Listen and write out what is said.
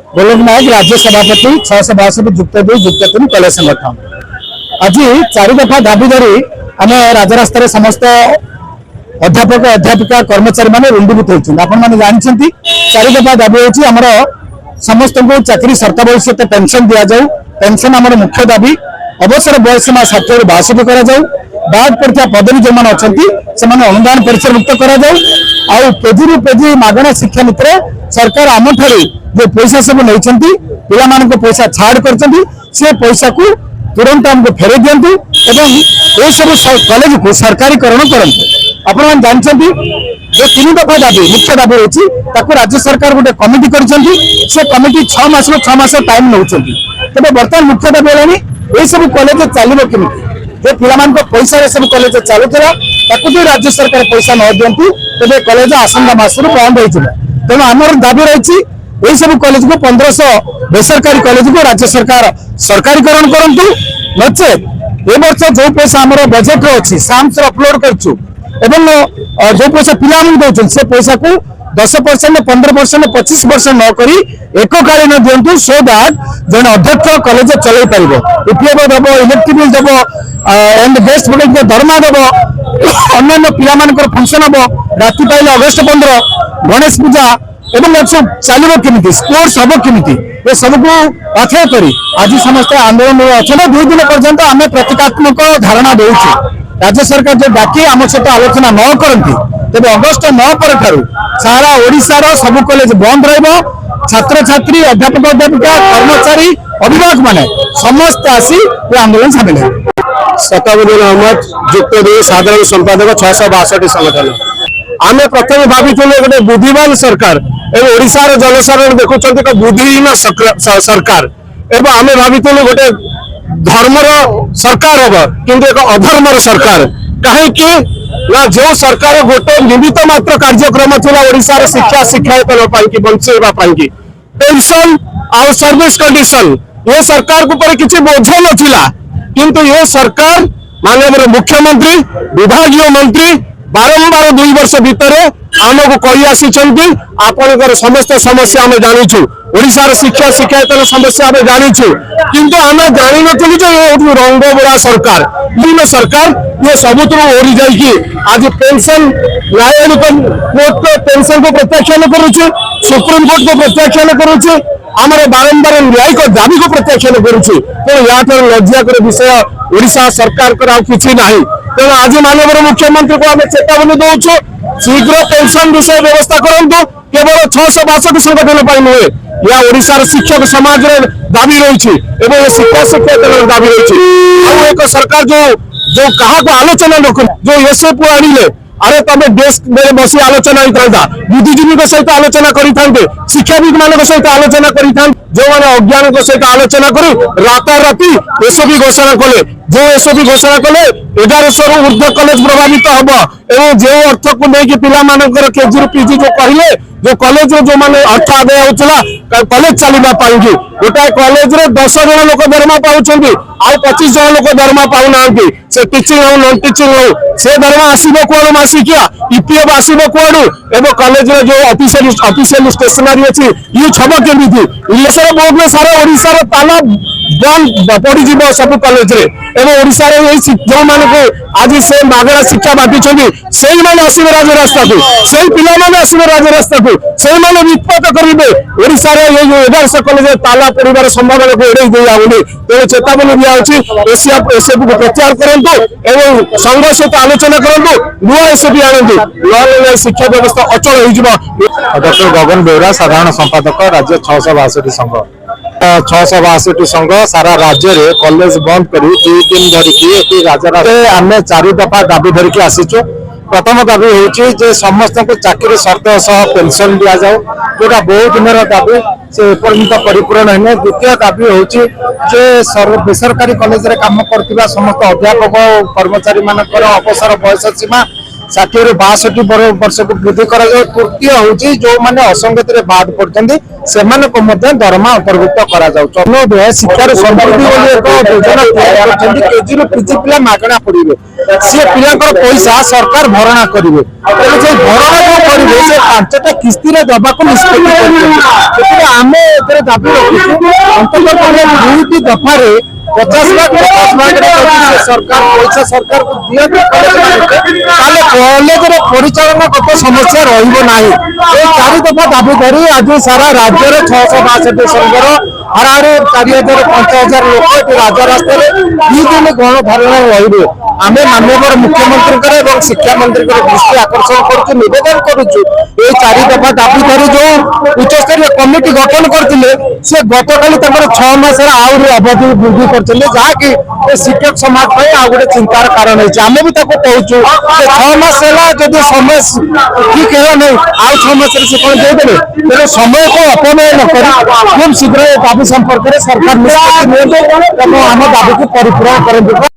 गोलक नायक राज्य सभापति 662 जुक्त 2 जुक्त 3 कॉलेज संगठन आज 4 दफा दाबी धरी आम राजरास्तार समस्त अध्यापक अध्यापिका कर्मचारी मैंने रुंडीभूत होती आपने जानते 4 दफा दाबी होमर समस्त को चाकरी शर्त भविष्य पेंशन दि जाऊ पेंशन आम मुख्य दाबी अवसर बयसीमा 60 ରୁ 62 करा जाऊ बाद पड़ता पदवी जो मैंने अच्छा से अनुदान परिचय मुक्त करा जाऊ आउ केजी रु पेजी मागणा शिक्षा नीति सरकार आम ठारू जो पैसा सब नहीं पिला पैसा छाड़ कर पैसा को तुरंत आमको फेरे दिंतु ये सब कॉलेज को सरकारीकरण करते आपन जानते जो 3 दफा दाबी मुख्य दाबी होची राज्य सरकार गोटे कमिटी कर कमिटी 6 मास टाइम नौ तेज बर्तमान मुख्य दाबी है ये सब कॉलेज चलो कमी जो पिला पैसा सब कॉलेज चलूला जो राज्य सरकार पैसा न दिंतु तेज कॉलेज आसंता मास बंद हो तेणु आमर दाबी रही यही सब कॉलेज को 1500 बेसरकारी कॉलेज को राज्य सरकार सरकारीकरण करूँ नचे ए वर्ष जो पैसा आम बजेट अच्छी साम्स अपलोड कर जो पैसा पिला दौरान से पैसा को 10% 15% 25% न करी एककालीन दिंतु सो दैट जन अध्यक्ष कॉलेज चल पार उपयोग दब इलेक्ट्रिक बिल दब एंड गेस्ट फैकल्टी दरमा दब अन्य पिला फंक्शन हम राति पाइले अगस्ट 15 गणेश पूजा एवं सब चलो केमी स्पोर्ट्स हम केमी ये सबको अक्षय कर आज समस्त आंदोलन अच्छा 2 दिन पर्यंत आम प्रतीकात्मक धारणा दौचे राज्य सरकार जो डाकी आम सहित आलोचना न करती तेज अगस्ट 9 पर सारा ओडिशार सब कॉलेज बंद छात्र छात्री अध्यापक अध्यापिका कर्मचारी अभिभावक माने समस्त आसी आंदोलन सामिल है। शताबुद्दीन अहमद जुक्त 2 साधारण संपादक 662 संगठन आम प्रथम भावी गोटे बुद्धिमान सरकार ओडिशार जनसाधारण देखुं बुद्धिहीन सरकार एवं आम भावी गोटे धर्मर सरकार हम किंतु एक अधर्मर सरकार कहीं ना जो सरकार गोटे निमित्त मात्र कार्यक्रम था ओडिशार शिक्षा शिक्षायतन बंचाई पेंशन आउ सर्विस कंडीशन ये सरकार ऊपर किसी बोझ नथिला किंतु ये सरकार माननीय मुख्यमंत्री विभागीय मंत्री बारंबार 2 वर्ष भितर आमको कही आसी आपणकर समस्त समस्या आम जाचु ओडिशार शिक्षा शिक्षायतन समस्या आम जाचु किंतु आम जानी नु ये रंग बुड़ा सरकार विभिन्न सरकार ये सबुत ओरी जाइए आज पेंशन न्यायालय कोर्ट पेंशन को प्रत्याख्यान करुचे सुप्रीम कोर्ट को प्रत्याख्यान करुचे आमर बारंबार न्यायिक दाबी को प्रत्याख्यान करुचे तेणु या लज्जार विषय ओडिशा सरकार किसी ना तेणु आज माननीय मुख्यमंत्री को आम चेतावनी दौचु शीघ्र पेंशन विषय व्यवस्था करूँ केवल 662 संगठन पर नुहे या ओडिशार शिक्षक समाज दाबी रही शिक्षा शिक्षक दाबी रही एक सरकार जो क्या आलोचना न कर जो एसएफ आनिले अरे तमें डेस्क में बसी आलोचना होता बुद्धिजीवी सहित आलोचना करते शिक्षाविद मान सहित आलोचना करते जो मैंने अज्ञान सहित आलोचना कर राताराति एसओपी घोषणा कले जो एसओपी घोषणा कले 1100 रु ऊर्ध्व कॉलेज प्रभावित हम एवं जो अर्थ को लेकिन पिला केजी रु पीजी जो कहले जो कॉलेज जो माने अर्थ आदाय होता कॉलेज चलवा पाएंगे गोटाए कॉलेज रे 10 जन लोक दरमा पाउछंती आ 25 जन लोक दरमा पाउ नांती से टीचिंग हो नॉन टीचिंग हो से दरमा आसीबो कोन मासिकिया ईपीएफ आसीबो कोन एवं कॉलेज रे जो ऑफिशियल स्टेशनरी अछि यू छबो केमिति इलेसर बोर्ड में सारा ओडिसा रे ताला बंद पड़ी जीव सब कॉलेज रे एवं ओडिसा रे जो मान को आज से मागणा शिक्षा बांटी से आसवे राजरास्ता को से पिला आसवे राजरास्ता को से वित्पात करेंगे ओडिशा रे ये जो 1100 कॉलेज ताला पड़ार संभावना को एड़े दिखाऊनी तेणु चेतावनी दिया एसएफ को प्रत्याहार करूँ एवं संघ सहित आलोचना करूँ नुआ एसएफ आणु ना शिक्षा व्यवस्था अचल हो डॉक्टर गगन बेहरा साधारण संपादक राज्य 662 संघ 662 संघ सारा राज्य रे कॉलेज बंद कर 2 दिन धरिकी राजरास्ता आम 4 दफा दाबी धरिकी आसीचु प्रथम दाबी हूँ समस्त को चाकरी शर्त सह पेंशन दि जाऊ जोटा बहुत दिन दाबी से एपर्यंत परिपूर्ण है द्वितीय दाबी हूँ बेसरकारी कॉलेज रे काम करथिबा समस्त अध्यापक कर्मचारी मानकर अवसर बयस सीमा ଷାଠିଏ ରୁ 62 ବର୍ଷକୁ ବୃଦ୍ଧି କରାଯାଉ। ତୃତୀୟ ହେଉଛି ଯୋଉମାନେ ଅସଙ୍ଗତିରେ ବାଦ ପଡୁଛନ୍ତି ସେମାନଙ୍କୁ ମଧ୍ୟ ଦରମା ଅନ୍ତର୍ଭୁକ୍ତ କରାଯାଉଛି। ଅନ୍ୟୋଦୟ ଶିକ୍ଷାର ସମୃଦ୍ଧି ବୋଲି ଏକ ଯୋଜନା ତିଆରି କରିଛନ୍ତି। କେଜିରୁ ପିଜି ପିଲା ମାଗଣା ପଢିବେ, ସେ ପିଲାଙ୍କର ପଇସା ସରକାର ଭରଣା କରିବେ। ତେଣୁ ସେ ଭରଣା ଯୋଉ କରିବେ ସେ 5ଟା କିସ୍ତିରେ ଦେବାକୁ ନିଷ୍ପତ୍ତି କରିଛନ୍ତି। ସେଥିରେ ଆମେ ଏଥିରେ ଦାବି ରଖିଛୁ ଅନ୍ତତଃ 2ଟି ଦଫାରେ 50 ଭାଗ ଯଦି ସେ ସରକାର ପଇସା ସରକାରକୁ ଦିଅନ୍ତି ତାହେଲେ କଲେଜର ପରିଚାଳନାଗତ ସମସ୍ୟା ରହିବ ନାହିଁ। এই 4 ଦଫା ଦାବି କରି ଆଜି ସାରା ରାଜ୍ୟରେ 662 ସଂଘର ହାରାହାରି 4000 5000 ଲୋକ ଏଠି ରାଜରାସ୍ତାରେ 2 ଦିନ ଗଣଧାରଣା ରହିବେ। ଆମେ ମାନ୍ୟବର ମୁଖ୍ୟମନ୍ତ୍ରୀଙ୍କର ଏବଂ ଶିକ୍ଷାମନ୍ତ୍ରୀଙ୍କର ଦୃଷ୍ଟି ଆକର୍ଷଣ କରୁଛୁ, ନିବେଦନ କରୁଛୁ এই 4 ଦଫା ଦାବି କରି ଯୋଉ ଉଚ୍ଚସ୍ତରୀୟ କମିଟି ଗଠନ କରିଥିଲେ ସେ ଗତକାଲି ତାଙ୍କର 6 ମାସର ଆହୁରି ଅବଧି ବୃଦ୍ଧି କରିଛନ୍ତି, ଯାହାକି ଶିକ୍ଷକ ସମାଜ ପାଇଁ ଆଉ ଗୋଟେ ଚିନ୍ତାର କାରଣ ହେଇଛି। ଆମେ ବି ତାକୁ କହୁଛୁ ଯେ 6 ମାସ ହେଲା ଯଦି ସମୟ ଠିକ ହେଲା ନାହିଁ ଆଉ 6 ମାସରେ ସେ କଣ ଦେଇଦେବେ? ତେଣୁ ସମୟକୁ ଅପନୟ ନ କରି ଖୁବ୍ ଶୀଘ୍ର ଏ ଦାବି ସମ୍ପର୍କରେ ସରକାର ନିଷ୍ପତ୍ତି ନିଅନ୍ତୁ ଏବଂ ଆମ ଦାବିକୁ ପରିପୂରଣ କରନ୍ତୁ।